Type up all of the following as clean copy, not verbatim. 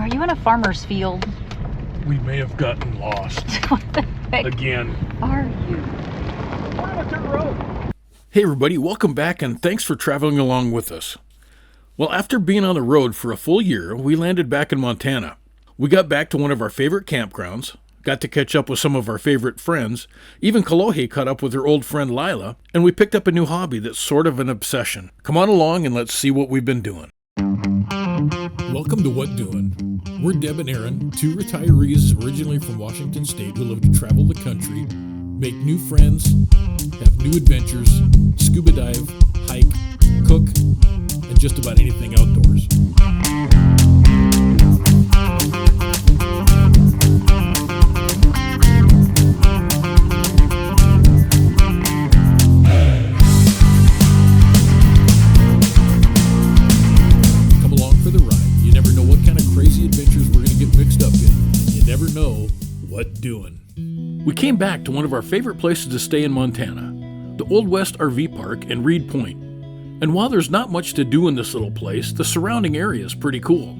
Are you in a farmer's field? We may have gotten lost. What the heck Again. are you? Hey everybody, welcome back and thanks for traveling along with us. Well, after being on the road for a full year, we landed back in Montana. We got back to one of our favorite campgrounds, got to catch up with some of our favorite friends, even Kalohe caught up with her old friend Lila, and we picked up a new hobby that's sort of an obsession. Come on along and let's see what we've been doing. Welcome to What Doin'. We're Deb and Aaron, two retirees originally from Washington State who love to travel the country, make new friends, have new adventures, scuba dive, hike, cook, and just about anything outdoors. Come along for the ride. You never know what kind of crazy adventures we're going to get mixed up in. And you never know what doing. We came back to one of our favorite places to stay in Montana, the Old West RV Park in Reed Point. And while there's not much to do in this little place, the surrounding area is pretty cool.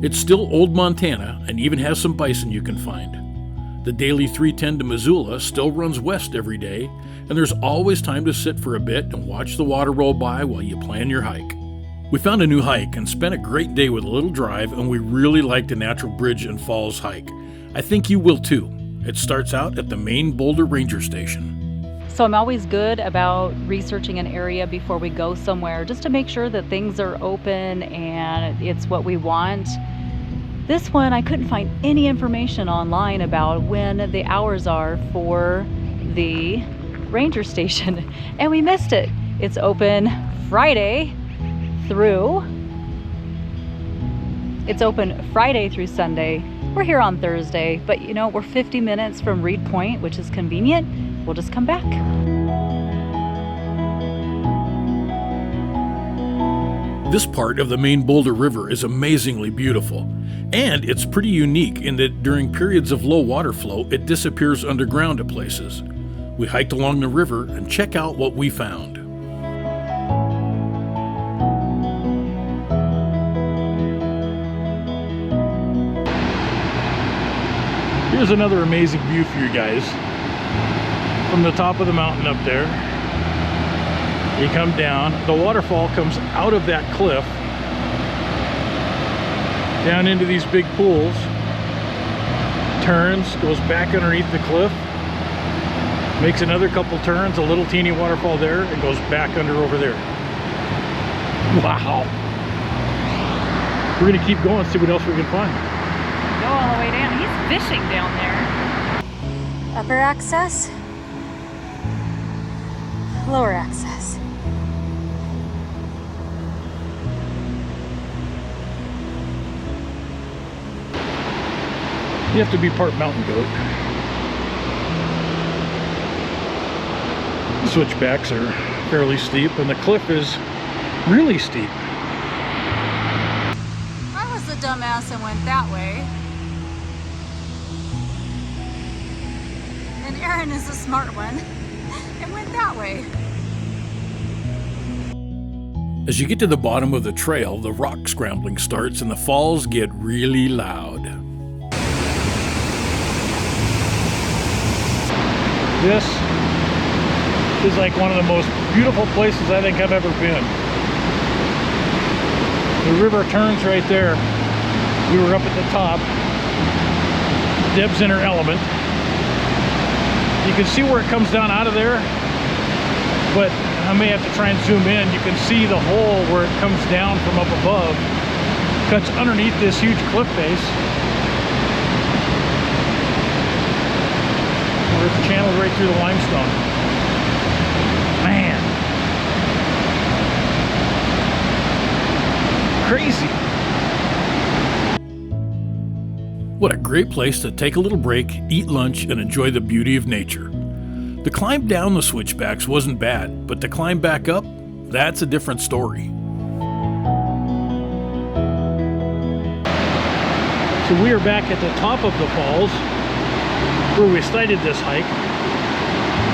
It's still old Montana and even has some bison you can find. The daily 310 to Missoula still runs west every day, and there's always time to sit for a bit and watch the water roll by while you plan your hike. We found a new hike and spent a great day with a little drive, and we really liked the Natural Bridge and Falls hike. I think you will too. It starts out at the main Boulder Ranger Station. So I'm always good about researching an area before we go somewhere, just to make sure that things are open and it's what we want. This one, I couldn't find any information online about when the hours are for the ranger station, and we missed it. It's open Friday through Sunday. We're here on Thursday, but you know, we're 50 minutes from Reed Point, which is convenient. We'll just come back. This part of the main Boulder River is amazingly beautiful, and it's pretty unique in that during periods of low water flow, it disappears underground at places. We hiked along the river and check out what we found. Here's another amazing view for you guys. From the top of the mountain up there, you come down. The waterfall comes out of that cliff down into these big pools, turns, goes back underneath the cliff, makes another couple turns, a little teeny waterfall there, and goes back under over there. Wow. We're gonna keep going, see what else we can find. Go all the way down. He's fishing down there. Upper access, lower access. You have to be part mountain goat. The switchbacks are fairly steep, and the cliff is really steep. I was the dumbass and went that way. And Aaron is the smart one and went that way. As you get to the bottom of the trail, the rock scrambling starts and the falls get really loud. This is like one of the most beautiful places I think I've ever been. The river turns right there. We were up at the top. Deb's in her element. You can see where it comes down out of there, but I may have to try and zoom in. You can see the hole where it comes down from up above, cuts underneath this huge cliff face, where it's channeled right through the limestone. Man, crazy. What a great place to take a little break, eat lunch, and enjoy the beauty of nature. The climb down the switchbacks wasn't bad, but to climb back up, that's a different story. So we are back at the top of the falls, where we started this hike.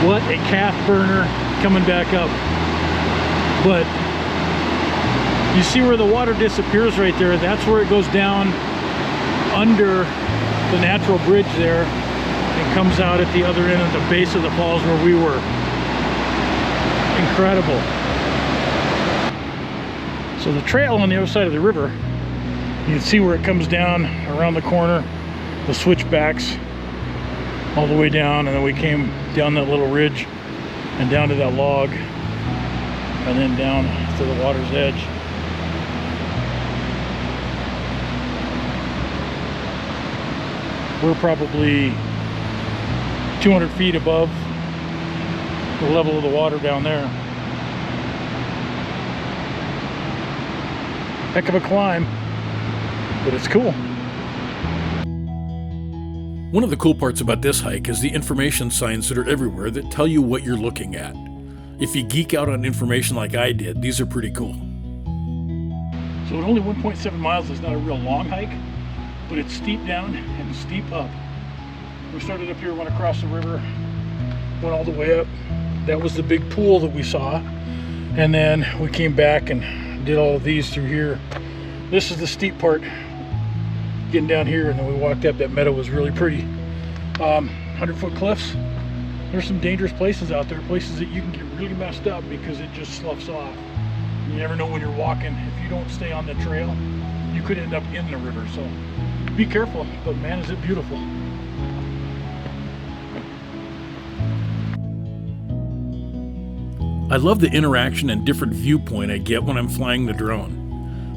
What a calf burner coming back up. But you see where the water disappears right there, that's where it goes down under the natural bridge there and comes out at the other end at the base of the falls where we were. Incredible. So the trail on the other side of the river, you can see where it comes down around the corner, the switchbacks all the way down, and then we came down that little ridge and down to that log and then down to the water's edge. We're probably 200 feet above the level of the water down there. Heck of a climb, but it's cool. One of the cool parts about this hike is the information signs that are everywhere that tell you what you're looking at. If you geek out on information like I did, these are pretty cool. So at only 1.7 miles, it's not a real long hike, but it's steep down and steep up. We started up here, went across the river, went all the way up. That was the big pool that we saw. And then we came back and did all of these through here. This is the steep part, getting down here, and then we walked up. That meadow was really pretty. 100-foot cliffs. There's some dangerous places out there, places that you can get really messed up because it just sloughs off. You never know when you're walking. If you don't stay on the trail, you could end up in the river. So be careful, but man, is it beautiful. I love the interaction and different viewpoint I get when I'm flying the drone.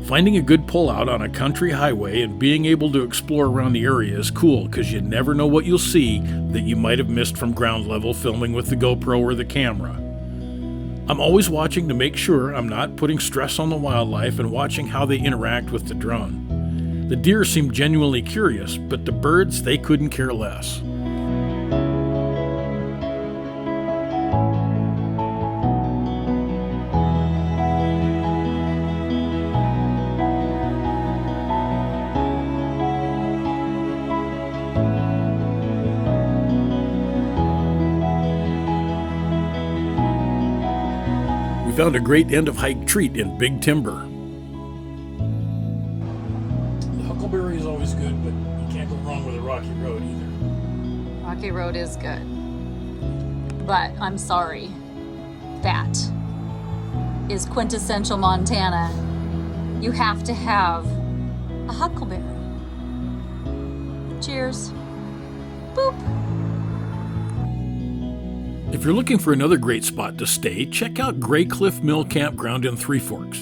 Finding a good pullout on a country highway and being able to explore around the area is cool because you never know what you'll see that you might have missed from ground level filming with the GoPro or the camera. I'm always watching to make sure I'm not putting stress on the wildlife and watching how they interact with the drone. The deer seem genuinely curious, but the birds, they couldn't care less. We found a great end of hike treat in Big Timber. The huckleberry is always good, but you can't go wrong with a rocky road either. Rocky Road is good. But I'm sorry. That is quintessential Montana. You have to have a huckleberry. Cheers. Boop. If you're looking for another great spot to stay, check out Greycliff Mill Campground in Three Forks.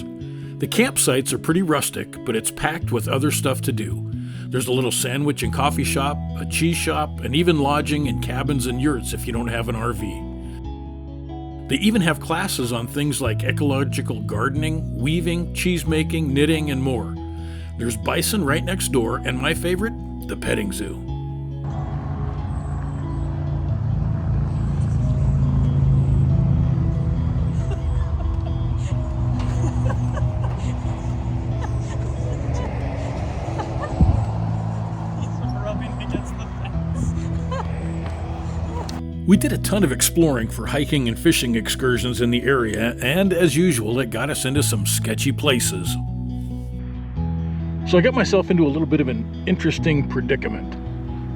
The campsites are pretty rustic, but it's packed with other stuff to do. There's a little sandwich and coffee shop, a cheese shop, and even lodging in cabins and yurts if you don't have an RV. They even have classes on things like ecological gardening, weaving, cheese making, knitting, and more. There's bison right next door, and my favorite, the petting zoo. We did a ton of exploring for hiking and fishing excursions in the area, and as usual, it got us into some sketchy places. So I got myself into a little bit of an interesting predicament.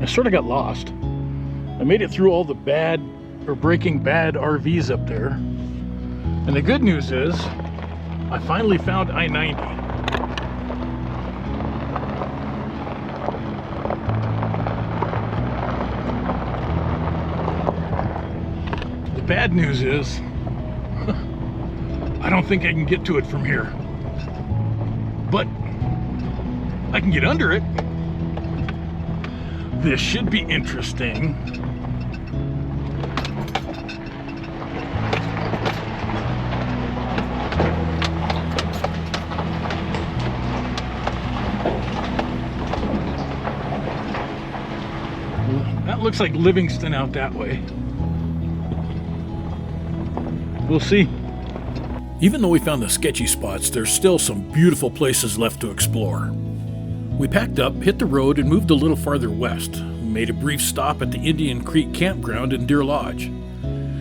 I sort of got lost. I made it through all the Breaking Bad RVs up there. And the good news is, I finally found I-90. The bad news is, I don't think I can get to it from here. But I can get under it. This should be interesting. That looks like Livingston out that way. We'll see. Even though we found the sketchy spots, there's still some beautiful places left to explore. We packed up, hit the road, and moved a little farther west. We made a brief stop at the Indian Creek Campground in Deer Lodge.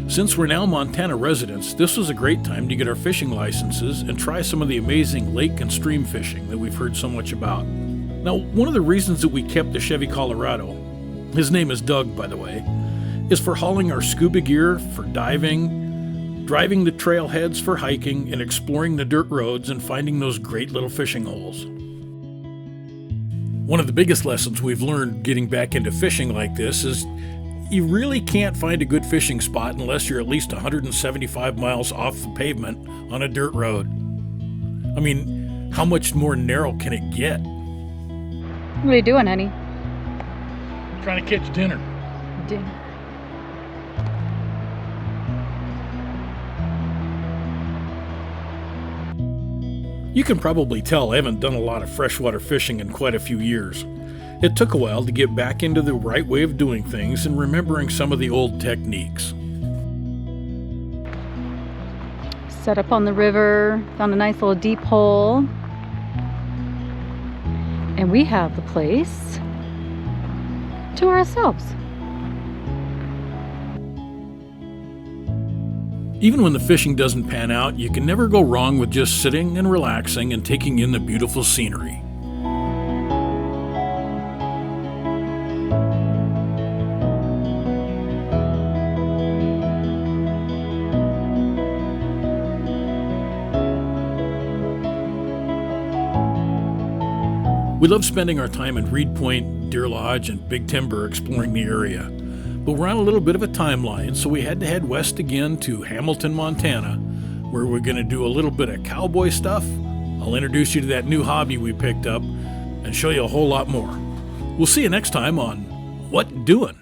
Since we're now Montana residents, this was a great time to get our fishing licenses and try some of the amazing lake and stream fishing that we've heard so much about. Now, one of the reasons that we kept the Chevy Colorado, his name is Doug, by the way, is for hauling our scuba gear for diving, driving the trailheads for hiking, and exploring the dirt roads and finding those great little fishing holes. One of the biggest lessons we've learned getting back into fishing like this is you really can't find a good fishing spot unless you're at least 175 miles off the pavement on a dirt road. I mean, how much more narrow can it get? What are you doing, honey? Trying to catch dinner. Dinner. You can probably tell I haven't done a lot of freshwater fishing in quite a few years. It took a while to get back into the right way of doing things and remembering some of the old techniques. Set up on the river, found a nice little deep hole. And we have the place to ourselves. Even when the fishing doesn't pan out, you can never go wrong with just sitting and relaxing and taking in the beautiful scenery. We love spending our time in Reed Point, Deer Lodge, and Big Timber exploring the area. But we're on a little bit of a timeline, so we had to head west again to Hamilton, Montana, where we're going to do a little bit of cowboy stuff. I'll introduce you to that new hobby we picked up and show you a whole lot more. We'll see you next time on What Doin'?